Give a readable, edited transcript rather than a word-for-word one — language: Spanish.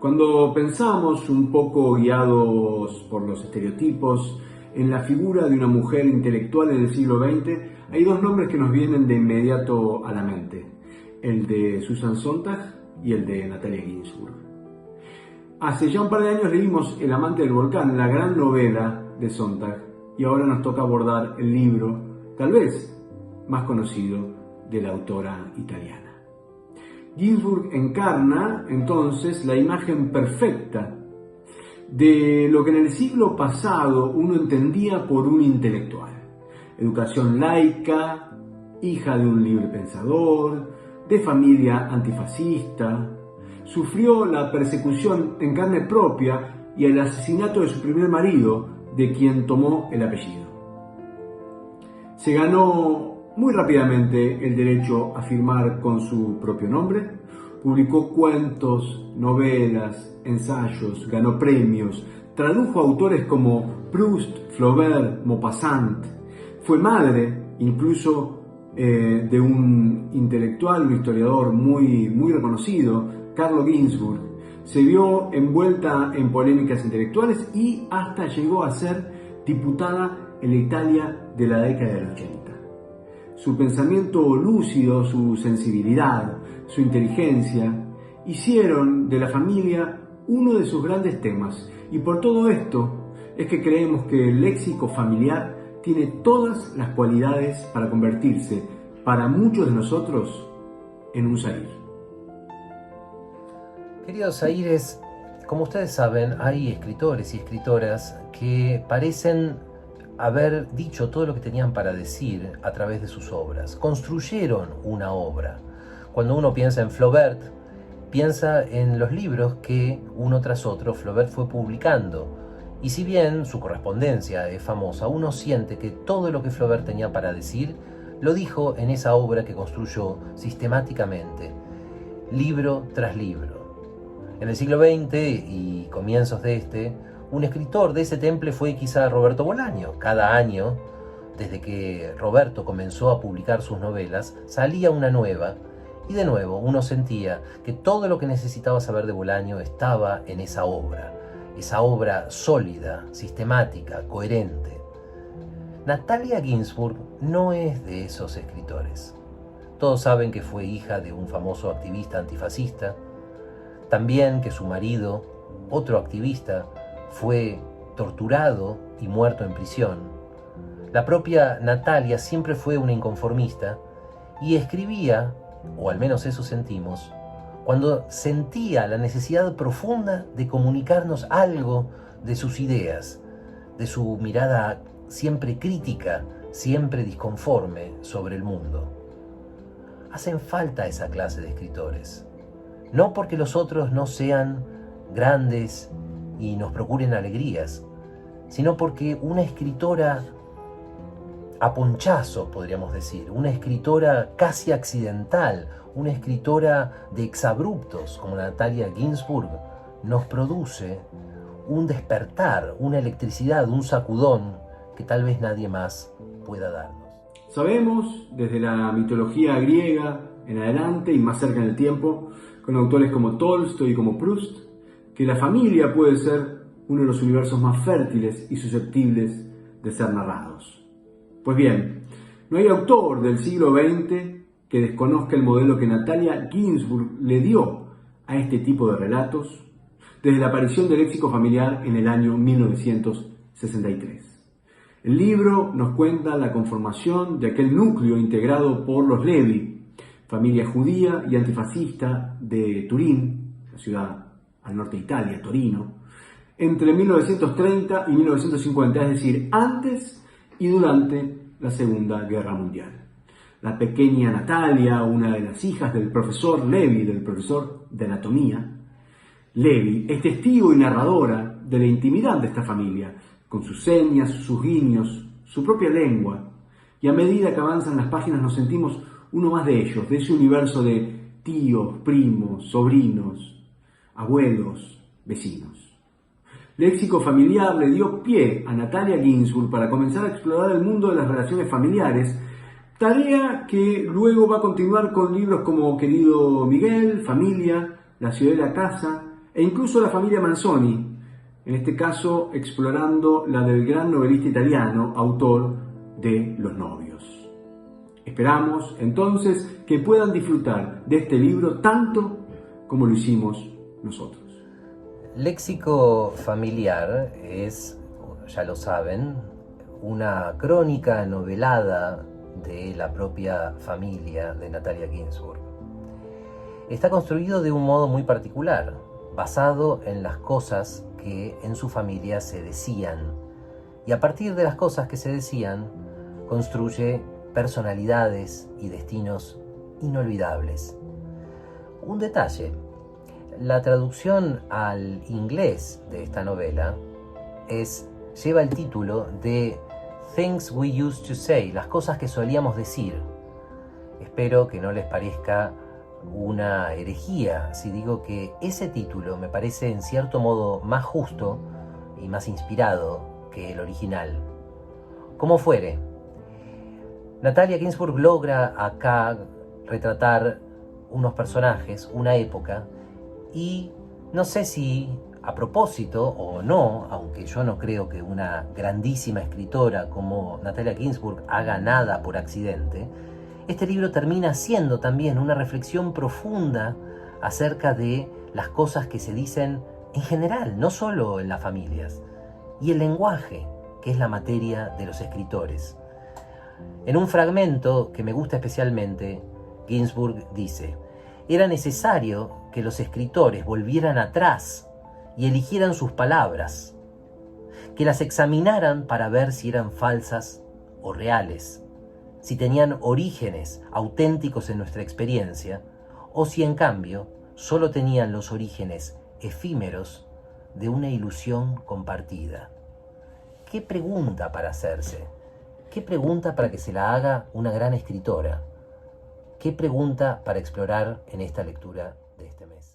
Cuando pensamos, un poco guiados por los estereotipos, en la figura de una mujer intelectual en el siglo XX, hay dos nombres que nos vienen de inmediato a la mente: el de Susan Sontag y el de Natalia Ginzburg. Hace ya un par de años leímos El amante del volcán, la gran novela de Sontag, y ahora nos toca abordar el libro, tal vez más conocido, de la autora italiana. Ginzburg encarna entonces la imagen perfecta de lo que en el siglo pasado uno entendía por un intelectual. Educación laica, hija de un libre pensador, de familia antifascista, sufrió la persecución en carne propia y el asesinato de su primer marido, de quien tomó el apellido. Se ganó muy rápidamente el derecho a firmar con su propio nombre, publicó cuentos, novelas, ensayos, ganó premios, tradujo autores como Proust, Flaubert, Maupassant, fue madre incluso de un intelectual, un historiador muy reconocido, Carlo Ginzburg. Se vio envuelta en polémicas intelectuales y hasta llegó a ser diputada en la Italia de la década del 80. Su pensamiento lúcido, su sensibilidad, su inteligencia, hicieron de la familia uno de sus grandes temas. Y por todo esto es que creemos que el léxico familiar tiene todas las cualidades para convertirse, para muchos de nosotros, en un sair. Queridos saires, como ustedes saben, hay escritores y escritoras que parecen haber dicho todo lo que tenían para decir a través de sus obras. Construyeron una obra. Cuando uno piensa en Flaubert, piensa en los libros que uno tras otro Flaubert fue publicando. Y si bien su correspondencia es famosa, uno siente que todo lo que Flaubert tenía para decir lo dijo en esa obra que construyó sistemáticamente, libro tras libro. En el siglo XX y comienzos de este, un escritor de ese temple fue quizá Roberto Bolaño. Cada año, desde que Roberto comenzó a publicar sus novelas, salía una nueva, y de nuevo uno sentía que todo lo que necesitaba saber de Bolaño estaba en esa obra sólida, sistemática, coherente. Natalia Ginzburg no es de esos escritores. Todos saben que fue hija de un famoso activista antifascista, también que su marido, otro activista, fue torturado y muerto en prisión. La propia Natalia siempre fue una inconformista y escribía, o al menos eso sentimos, cuando sentía la necesidad profunda de comunicarnos algo de sus ideas, de su mirada siempre crítica, siempre disconforme sobre el mundo. Hacen falta esa clase de escritores. No porque los otros no sean grandes y nos procuren alegrías, sino porque una escritora a ponchazos, podríamos decir, una escritora casi accidental, una escritora de exabruptos como Natalia Ginzburg, nos produce un despertar, una electricidad, un sacudón que tal vez nadie más pueda darnos. Sabemos, desde la mitología griega en adelante y más cerca en el tiempo, con autores como Tolstoy y como Proust, que la familia puede ser uno de los universos más fértiles y susceptibles de ser narrados. Pues bien, no hay autor del siglo XX que desconozca el modelo que Natalia Ginzburg le dio a este tipo de relatos desde la aparición del léxico familiar en el año 1963. El libro nos cuenta la conformación de aquel núcleo integrado por los Levi, familia judía y antifascista de Turín, la ciudad al norte de Italia, Torino, entre 1930 y 1950, es decir, antes y durante la Segunda Guerra Mundial. La pequeña Natalia, una de las hijas del profesor Levi, del profesor de anatomía, Levi es testigo y narradora de la intimidad de esta familia, con sus señas, sus guiños, su propia lengua, y a medida que avanzan las páginas nos sentimos uno más de ellos, de ese universo de tíos, primos, sobrinos, abuelos, vecinos. Léxico familiar le dio pie a Natalia Ginzburg para comenzar a explorar el mundo de las relaciones familiares Tarea que luego va a continuar con libros como Querido Miguel, Familia, La ciudad de la casa e incluso La familia Manzoni, en este caso explorando la del gran novelista italiano, autor de Los novios. Esperamos entonces que puedan disfrutar de este libro tanto como lo hicimos nosotros. Léxico familiar es, ya lo saben, una crónica novelada de la propia familia de Natalia Ginzburg. Está construido de un modo muy particular, basado en las cosas que en su familia se decían, y a partir de las cosas que se decían, construye personalidades y destinos inolvidables. Un detalle: la traducción al inglés de esta novela lleva el título de Things We Used to Say, las cosas que solíamos decir. Espero que no les parezca una herejía si digo que ese título me parece en cierto modo más justo y más inspirado que el original. Como fuere, Natalia Ginzburg logra acá retratar unos personajes, una época, y no sé si a propósito o no, aunque yo no creo que una grandísima escritora como Natalia Ginzburg haga nada por accidente, este libro termina siendo también una reflexión profunda acerca de las cosas que se dicen en general, no solo en las familias, y el lenguaje, que es la materia de los escritores. En un fragmento que me gusta especialmente, Ginzburg dice: era necesario que los escritores volvieran atrás y eligieran sus palabras, que las examinaran para ver si eran falsas o reales, si tenían orígenes auténticos en nuestra experiencia, o si en cambio solo tenían los orígenes efímeros de una ilusión compartida. ¿Qué pregunta para hacerse? ¿Qué pregunta para que se la haga una gran escritora? ¿Qué pregunta para explorar en esta lectura de este mes?